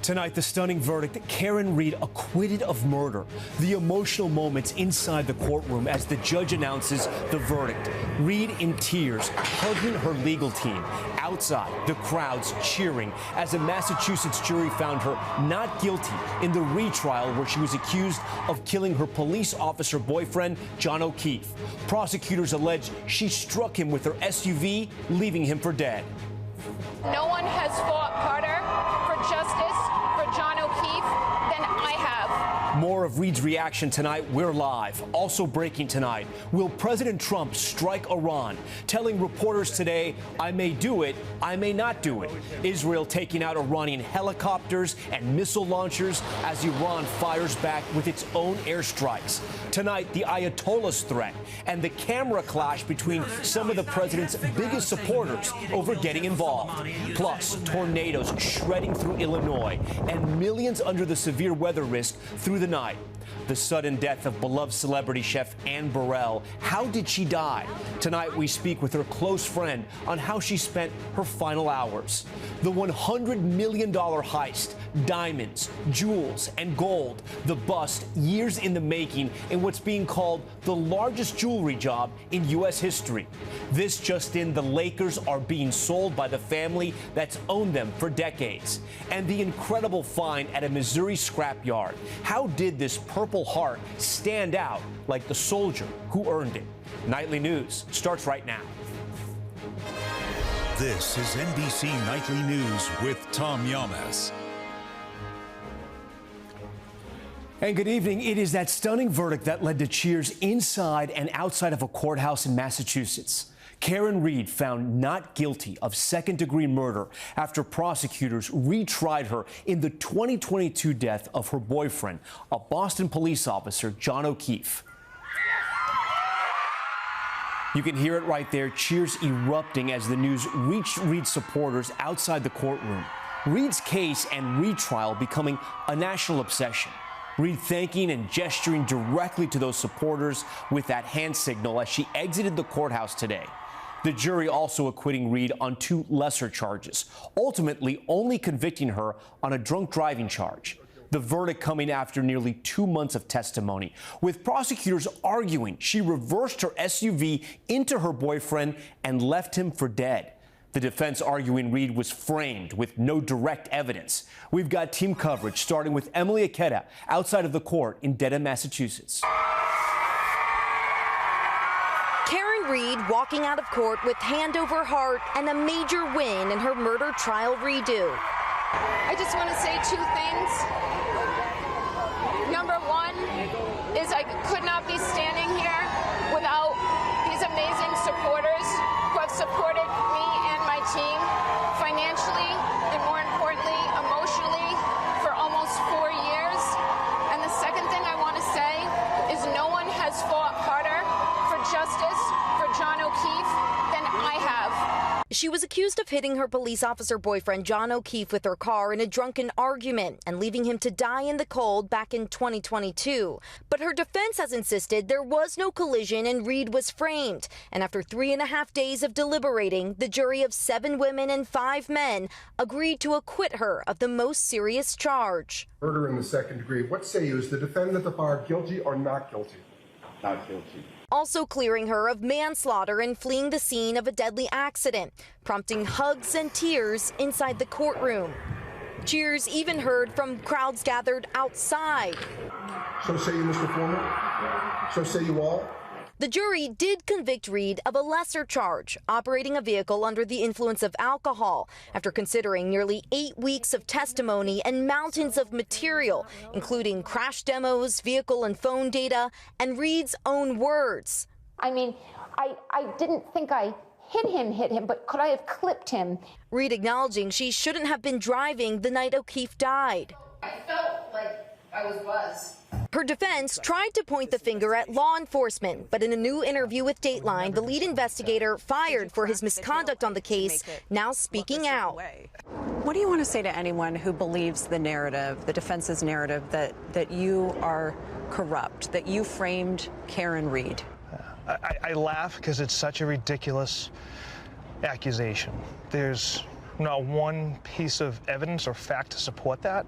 Tonight, the stunning verdict, Karen Read acquitted of murder. The emotional moments inside the courtroom as the judge announces the verdict. Read in tears, hugging her legal team. Outside, the crowds cheering as a Massachusetts jury found her not guilty in the retrial where she was accused of killing her police officer boyfriend, John O'Keefe. Prosecutors allege she struck him with her SUV, leaving him for dead. No one has fought harder for justice for John O'Keefe than I have. More of Read's reaction tonight. We're live. Also breaking tonight, will President Trump strike Iran? Telling reporters today, I may do it, I may not do it. Israel taking out Iranian helicopters and missile launchers as Iran fires back with its own airstrikes. Tonight, the Ayatollah's threat and the camera clash between some of the president's biggest supporters over getting involved. Plus, tornadoes shredding through Illinois and millions under the severe weather risk through the night. The sudden death of beloved celebrity chef Anne Burrell. How did she die? Tonight, we speak with her close friend on how she spent her final hours. The $100 million heist, diamonds, jewels, and gold. The bust, years in the making, in what's being called the largest jewelry job in U.S. history. This just in, the Lakers are being sold by the family that's owned them for decades. And the incredible find at a Missouri scrapyard. How did this Purple Heart stand out like the soldier who earned it? Nightly News starts right now. This is NBC Nightly News with Tom Yamas. And good evening. It is that stunning verdict that led to cheers inside and outside of a courthouse in Massachusetts. Karen Read found not guilty of second-degree murder after prosecutors retried her in the 2022 death of her boyfriend, a Boston police officer, John O'Keefe. You can hear it right there, cheers erupting as the news reached Read's supporters outside the courtroom. Read's case and retrial becoming a national obsession. Read thanking and gesturing directly to those supporters with that hand signal as she exited the courthouse today. The jury also acquitting Read on 2 lesser charges, ultimately only convicting her on a drunk driving charge. The verdict coming after nearly 2 months of testimony, with prosecutors arguing she reversed her SUV into her boyfriend and left him for dead. The defense arguing Read was framed with no direct evidence. We've got team coverage starting with Emily Aketa outside of the court in Dedham, Massachusetts. Karen Read walking out of court with hand over heart and a major win in her murder trial redo. I just want to say 2 things. Number 1 is I could not be standing here without these amazing supporters who have supported me and my team financially and, more importantly, emotionally for almost 4 years. And the second thing I want to say is no one has fought harder for justice for John O'Keefe than I have. She was accused of hitting her police officer boyfriend John O'Keefe with her car in a drunken argument and leaving him to die in the cold back in 2022. But her defense has insisted there was no collision and Read was framed. And after 3.5 days of deliberating, the jury of 7 women and 5 men agreed to acquit her of the most serious charge. Murder in the second degree. What say you? Is the defendant at the bar guilty or not guilty? Not guilty. Also clearing her of manslaughter and fleeing the scene of a deadly accident, prompting hugs and tears inside the courtroom. Cheers even heard from crowds gathered outside. So say you, Mr. Foreman? So say you all? The jury did convict Read of a lesser charge, operating a vehicle under the influence of alcohol, after considering nearly 8 weeks of testimony and mountains of material, including crash demos, vehicle and phone data, and Read's own words. I mean, I didn't think I hit him, but could I have clipped him? Read acknowledging she shouldn't have been driving the night O'Keefe died. I felt like I was buzzed. Her defense tried to point the finger at law enforcement, but in a new interview with Dateline, the lead investigator fired for his misconduct on the case, now speaking out. What do you want to say to anyone who believes the narrative, the defense's narrative, that you are corrupt, that you framed Karen Read? I laugh because it's such a ridiculous accusation. There's not one piece of evidence or fact to support that,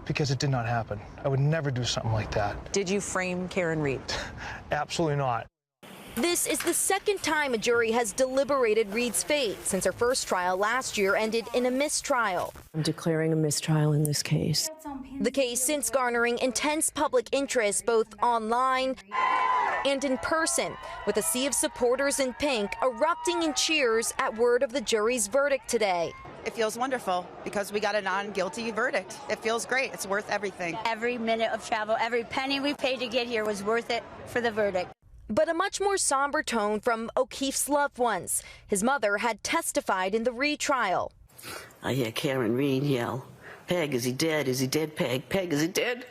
because it did not happen. I would never do something like that. Did you frame Karen Reed? Absolutely not. This is the second time a jury has deliberated Reed's fate since her first trial last year ended in a mistrial. I'm declaring a mistrial in this case. The case since garnering intense public interest both online and in person, with a sea of supporters in pink erupting in cheers at word of the jury's verdict today. It feels wonderful because we got a non-guilty verdict. It feels great. It's worth everything. Every minute of travel, every penny we paid to get here was worth it for the verdict. But a much more somber tone from O'Keefe's loved ones. His mother had testified in the retrial. I hear Karen Reed yell, "Peg, is he dead? Is he dead, Peg? Peg, is he dead?"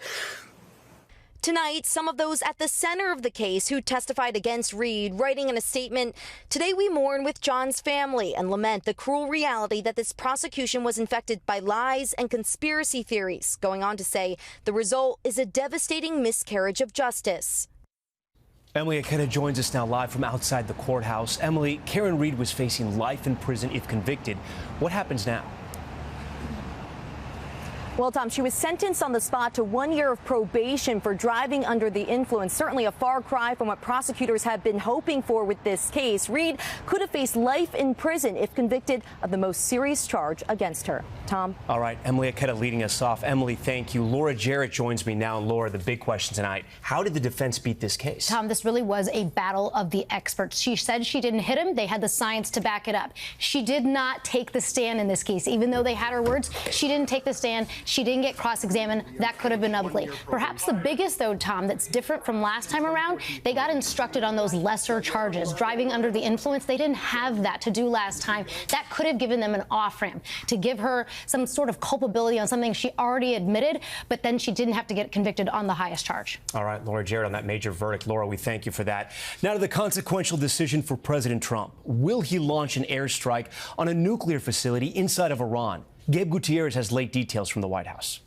Tonight, some of those at the center of the case who testified against Reed, writing in a statement, "Today we mourn with John's family and lament the cruel reality that this prosecution was infected by lies and conspiracy theories," going on to say the result is a devastating miscarriage of justice. Emily Aketa joins us now live from outside the courthouse. Emily, Karen Reed was facing life in prison if convicted. What happens now? Well, Tom, she was sentenced on the spot to 1 year of probation for driving under the influence. Certainly a far cry from what prosecutors have been hoping for with this case. Reed could have faced life in prison if convicted of the most serious charge against her. Tom? All right, Emily Aketa leading us off. Emily, thank you. Laura Jarrett joins me now. Laura, the big question tonight, how did the defense beat this case? Tom, this really was a battle of the experts. She said she didn't hit him. They had the science to back it up. She did not take the stand in this case. Even though they had her words, she didn't take the stand. She didn't get cross-examined. That could have been ugly. Perhaps the biggest, though, Tom, that's different from last time around, they got instructed on those lesser charges. Driving under the influence, they didn't have that to do last time. That could have given them an off-ramp to give her some sort of culpability on something she already admitted, but then she didn't have to get convicted on the highest charge. All right, Laura Jarrett on that major verdict. Laura, we thank you for that. Now to the consequential decision for President Trump. Will he launch an airstrike on a nuclear facility inside of Iran? Gabe Gutierrez has late details from the White House.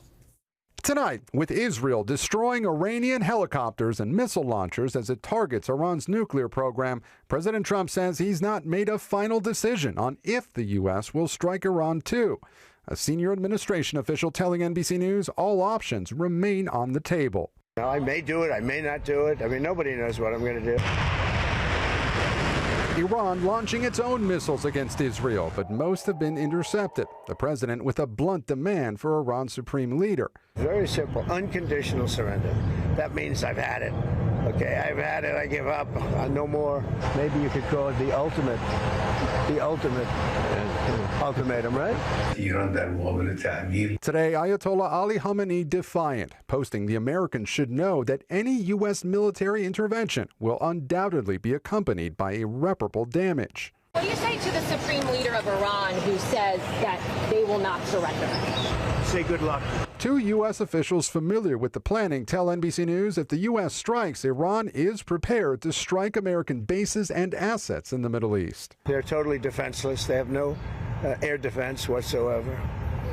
Tonight, with Israel destroying Iranian helicopters and missile launchers as it targets Iran's nuclear program, President Trump says he's not made a final decision on if the U.S. will strike Iran too. A senior administration official telling NBC News all options remain on the table. I may do it, I may not do it. I mean, nobody knows what I'm going to do. Iran launching its own missiles against Israel, but most have been intercepted. The president with a blunt demand for Iran's supreme leader. Very simple, unconditional surrender. That means I've had it. Okay, I've had it, I give up, no more. Maybe you could call it the ultimate ultimatum, right? Today, Ayatollah Ali Khamenei defiant, posting the Americans should know that any U.S. military intervention will undoubtedly be accompanied by irreparable damage. What do you say to the supreme leader of Iran who says that they will not surrender? Say good luck. Two U.S. officials familiar with the planning tell NBC News if the U.S. strikes, Iran is prepared to strike American bases and assets in the Middle East. They're totally defenseless. They have no air defense whatsoever.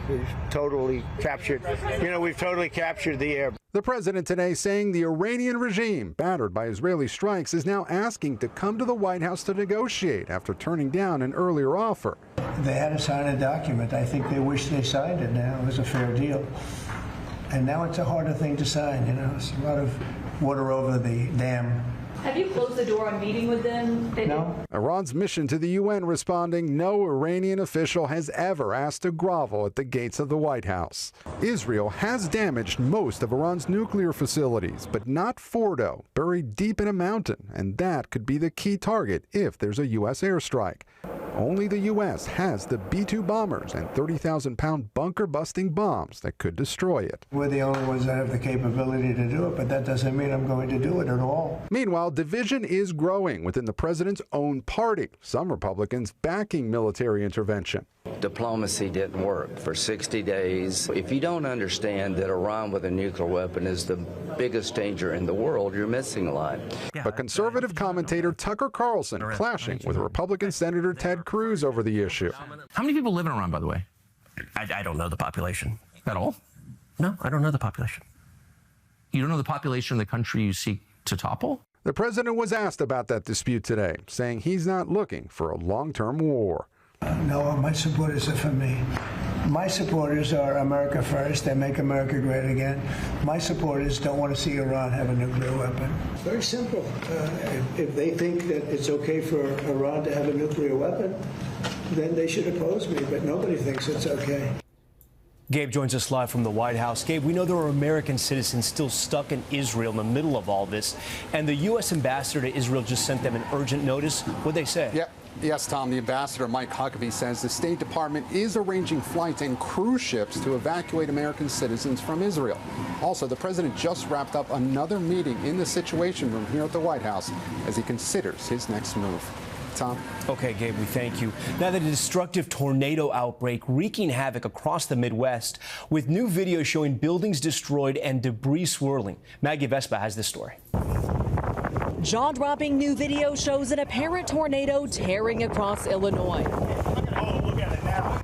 We've totally captured, we've totally captured the air. The president today saying the Iranian regime, battered by Israeli strikes, is now asking to come to the White House to negotiate after turning down an earlier offer. They had to sign a document. I think they wish they signed it now. It was a fair deal. And now it's a harder thing to sign, It's a lot of water over the dam. Have you closed the door on meeting with them? No. Iran's mission to the UN responding, no Iranian official has ever asked to grovel at the gates of the White House. Israel has damaged most of Iran's nuclear facilities, but not Fordo, buried deep in a mountain, and that could be the key target if there's a U.S. airstrike. Only the U.S. has the B-2 bombers and 30,000-pound bunker-busting bombs that could destroy it. We're the only ones that have the capability to do it, but that doesn't mean I'm going to do it at all. Meanwhile, division is growing within the president's own party. Some Republicans backing military intervention. Diplomacy didn't work for 60 days. If you don't understand that Iran with a nuclear weapon is the biggest danger in the world, you're missing a lot. But conservative commentator Tucker Carlson clashing with Republican Senator Ted Cruz over the issue. How many people live in Iran, by the way? I don't know the population. At all? No, I don't know the population. You don't know the population of the country you seek to topple? The president was asked about that dispute today, saying he's not looking for a long-term war. No, my supporters are for me. My supporters are America first. They make America great again. My supporters don't want to see Iran have a nuclear weapon. Very simple. If they think that it's okay for Iran to have a nuclear weapon, then they should oppose me, but nobody thinks it's okay. Gabe joins us live from the White House. Gabe, we know there are American citizens still stuck in Israel in the middle of all this, and the U.S. ambassador to Israel just sent them an urgent notice. What'd they say? Yeah. Yes, Tom, the ambassador, Mike Huckabee, says the State Department is arranging flights and cruise ships to evacuate American citizens from Israel. Also, the president just wrapped up another meeting in the Situation Room here at the White House as he considers his next move. Tom? Okay, Gabe, we thank you. Now, the destructive tornado outbreak wreaking havoc across the Midwest, with new video showing buildings destroyed and debris swirling. Maggie Vespa has this story. Jaw-dropping new video shows an apparent tornado tearing across Illinois.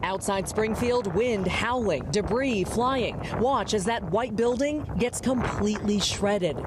Outside Springfield, wind howling, debris flying. Watch as that white building gets completely shredded.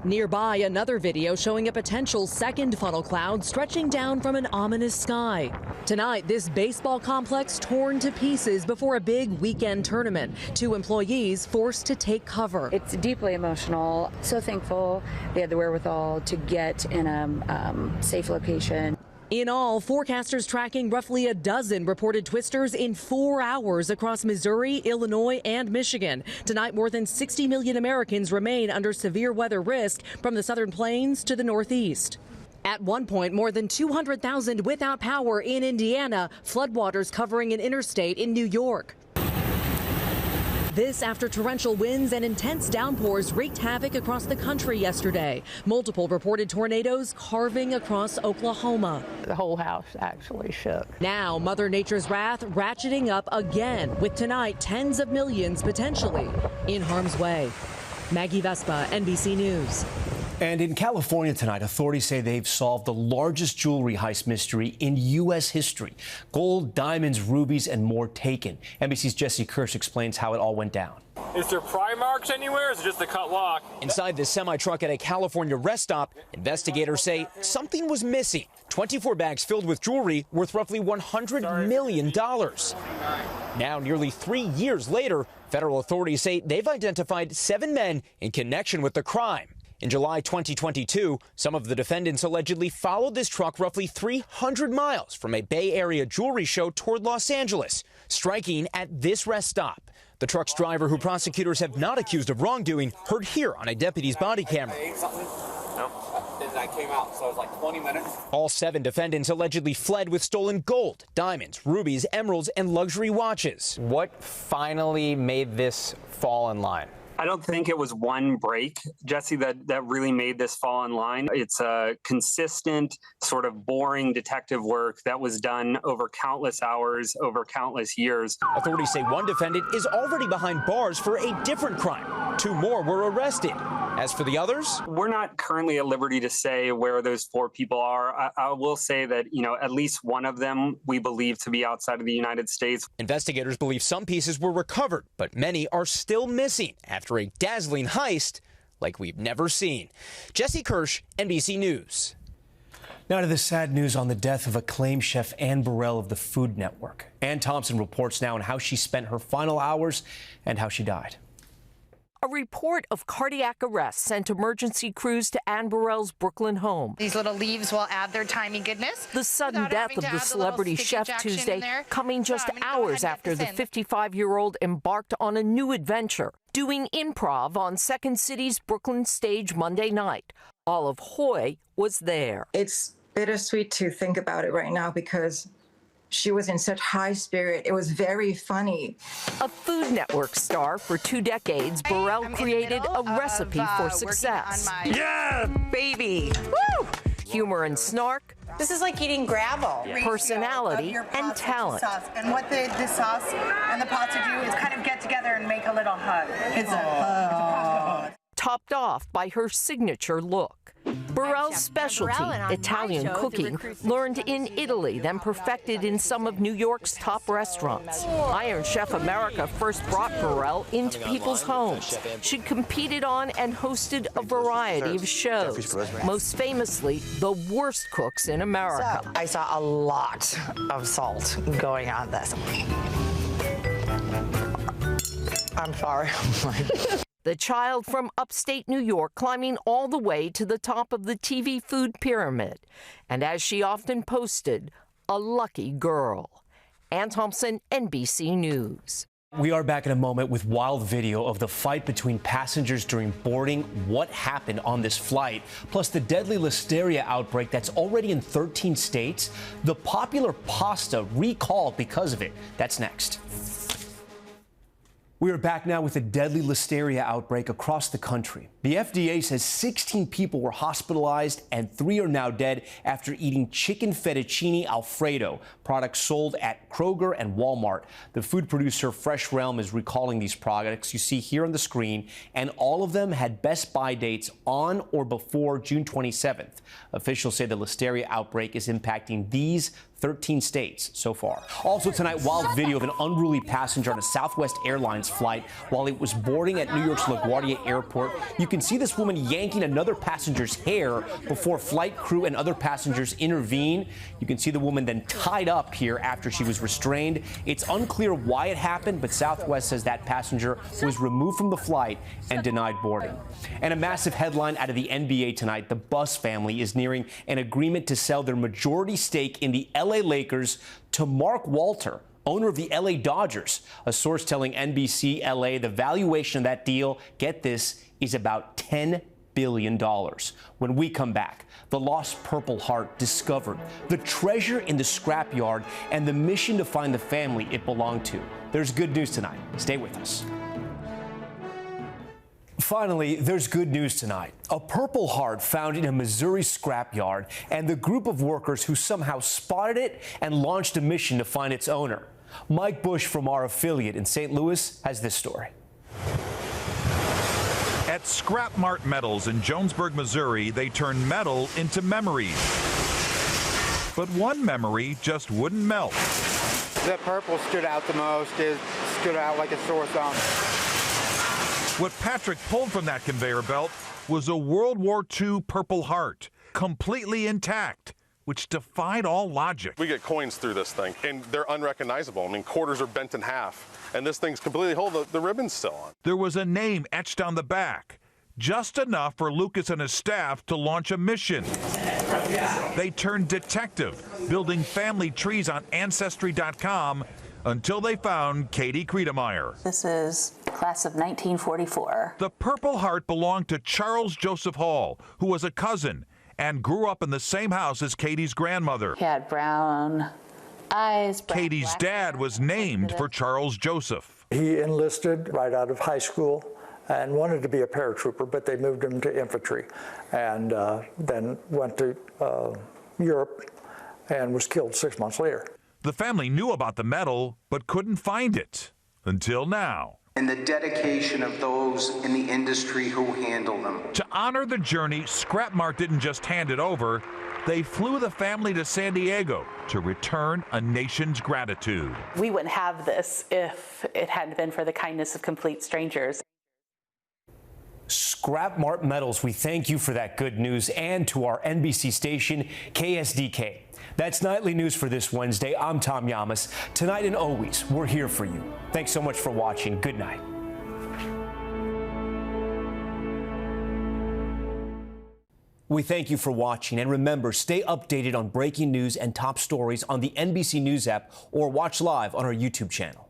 Nearby, another video showing a potential second funnel cloud stretching down from an ominous sky. Tonight, this baseball complex torn to pieces before a big weekend tournament. 2 employees forced to take cover. It's deeply emotional. So thankful they had the wherewithal to get in a safe location. In all, forecasters tracking roughly a dozen reported twisters in 4 hours across Missouri, Illinois, and Michigan. Tonight, more than 60 million Americans remain under severe weather risk from the southern plains to the northeast. At one point, more than 200,000 without power in Indiana, floodwaters covering an interstate in New York. This after torrential winds and intense downpours wreaked havoc across the country yesterday. Multiple reported tornadoes carving across Oklahoma. The whole house actually shook. Now, Mother Nature's wrath ratcheting up again, with tonight tens of millions potentially in harm's way. Maggie Vespa, NBC News. And in California tonight, authorities say they've solved the largest jewelry heist mystery in U.S. history. Gold, diamonds, rubies, and more taken. NBC's Jesse Kirsch explains how it all went down. Is there pry marks anywhere, or is it just a cut lock? Inside the semi-truck at a California rest stop, investigators say something was missing. 24 bags filled with jewelry worth roughly $100 million. Now, nearly 3 years later, federal authorities say they've identified 7 men in connection with the crime. In July 2022, some of the defendants allegedly followed this truck roughly 300 miles from a Bay Area jewelry show toward Los Angeles, striking at this rest stop. The truck's driver, who prosecutors have not accused of wrongdoing, heard here on a deputy's body camera. No. I came out, so it was like 20 minutes. All 7 defendants allegedly fled with stolen gold, diamonds, rubies, emeralds, and luxury watches. What finally made this fall in line? I don't think it was one break, Jesse, that really made this fall in line. It's a consistent, sort of boring detective work that was done over countless hours, over countless years. Authorities say one defendant is already behind bars for a different crime. 2 more were arrested. As for the others, we're not currently at liberty to say where those 4 people are. I will say that, at least one of them we believe to be outside of the United States. Investigators believe some pieces were recovered, but many are still missing after a dazzling heist like we've never seen. Jesse Kirsch, NBC News. Now to the sad news on the death of acclaimed chef Anne Burrell of the Food Network. Ann Thompson reports now on how she spent her final hours and how she died. A report of cardiac arrest sent emergency crews to Anne Burrell's Brooklyn home. These little leaves will add their timey goodness. The sudden death of the celebrity chef Tuesday coming just hours after the 55-year-old embarked on a new adventure, doing improv on Second City's Brooklyn stage Monday night. Olive Hoy was there. It's bittersweet to think about it right now because she was in such high spirit. It was very funny. A Food Network star for 2 decades, Burrell created a recipe for success. Yeah, baby! Woo! Humor and snark. This is like eating gravel. Personality and talent. And what the sauce and the pasta do is kind of get together and make a little hug. It's a hug. Topped off by her signature look. Burrell's specialty, Italian cooking, learned in Italy, then perfected in some of New York's top restaurants. Iron Chef America first brought Burrell into people's homes. She competed on and hosted a variety of shows, most famously, The Worst Cooks in America. So I saw a lot of salt going on this. I'm sorry. The child from upstate New York climbing all the way to the top of the TV food pyramid. And as she often posted, a lucky girl. Ann Thompson, NBC News. We are back in a moment with wild video of the fight between passengers during boarding, what happened on this flight, plus the deadly listeria outbreak that's already in 13 states, the popular pasta recalled because of it. That's next. We are back now with a deadly listeria outbreak across the country. The FDA says 16 people were hospitalized and 3 are now dead after eating chicken fettuccine Alfredo, products sold at Kroger and Walmart. The food producer Fresh Realm is recalling these products you see here on the screen, and all of them had best buy dates on or before June 27th. Officials say the listeria outbreak is impacting these 13 states so far. Also tonight, wild video of an unruly passenger on a Southwest Airlines flight while it was boarding at New York's LaGuardia Airport. You can see this woman yanking another passenger's hair before flight crew and other passengers intervene. You can see the woman then tied up here after she was restrained. It's unclear why it happened, but Southwest says that passenger was removed from the flight and denied boarding. And a massive headline out of the NBA tonight. The Buss family is nearing an agreement to sell their majority stake in the LA Lakers to Mark Walter, owner of the LA Dodgers. A source telling NBC LA the valuation of that deal, get this, is about $10 billion. When we come back, the lost Purple Heart discovered, the treasure in the scrapyard, and the mission to find the family it belonged to. There's good news tonight. Stay with us. Finally, there's good news tonight. A Purple Heart found in a Missouri scrapyard, and the group of workers who somehow spotted it and launched a mission to find its owner. Mike Bush from our affiliate in St. Louis has this story. At Scrap Mart Metals in Jonesburg, Missouri, they turn metal into memories. But one memory just wouldn't melt. The purple stood out the most. It stood out like a sore thumb. What Patrick pulled from that conveyor belt was a World War II Purple Heart, completely intact, which defied all logic. We get coins through this thing, and they're unrecognizable. I mean, quarters are bent in half, and this thing's completely whole. The ribbon's still on. There was a name etched on the back, just enough for Lucas and his staff to launch a mission. They turned detective, building family trees on Ancestry.com, until they found Katie Kriedemeyer. This is class of 1944. The Purple Heart belonged to Charles Joseph Hall, who was a cousin and grew up in the same house as Katie's grandmother. He had brown eyes. Katie's dad was named for Charles Joseph. He enlisted right out of high school and wanted to be a paratrooper, but they moved him to infantry, and then went to Europe and was killed 6 months later. The family knew about the medal, but couldn't find it until now. And the dedication of those in the industry who handle them. To honor the journey, Scrap Mart didn't just hand it over. They flew the family to San Diego to return a nation's gratitude. We wouldn't have this if it hadn't been for the kindness of complete strangers. Scrap Mart Metals, we thank you for that good news, and to our NBC station, KSDK. That's Nightly News for this Wednesday. I'm Tom Yamas. Tonight and always, we're here for you. Thanks so much for watching. Good night. We thank you for watching, and remember, stay updated on breaking news and top stories on the NBC News app or watch live on our YouTube channel.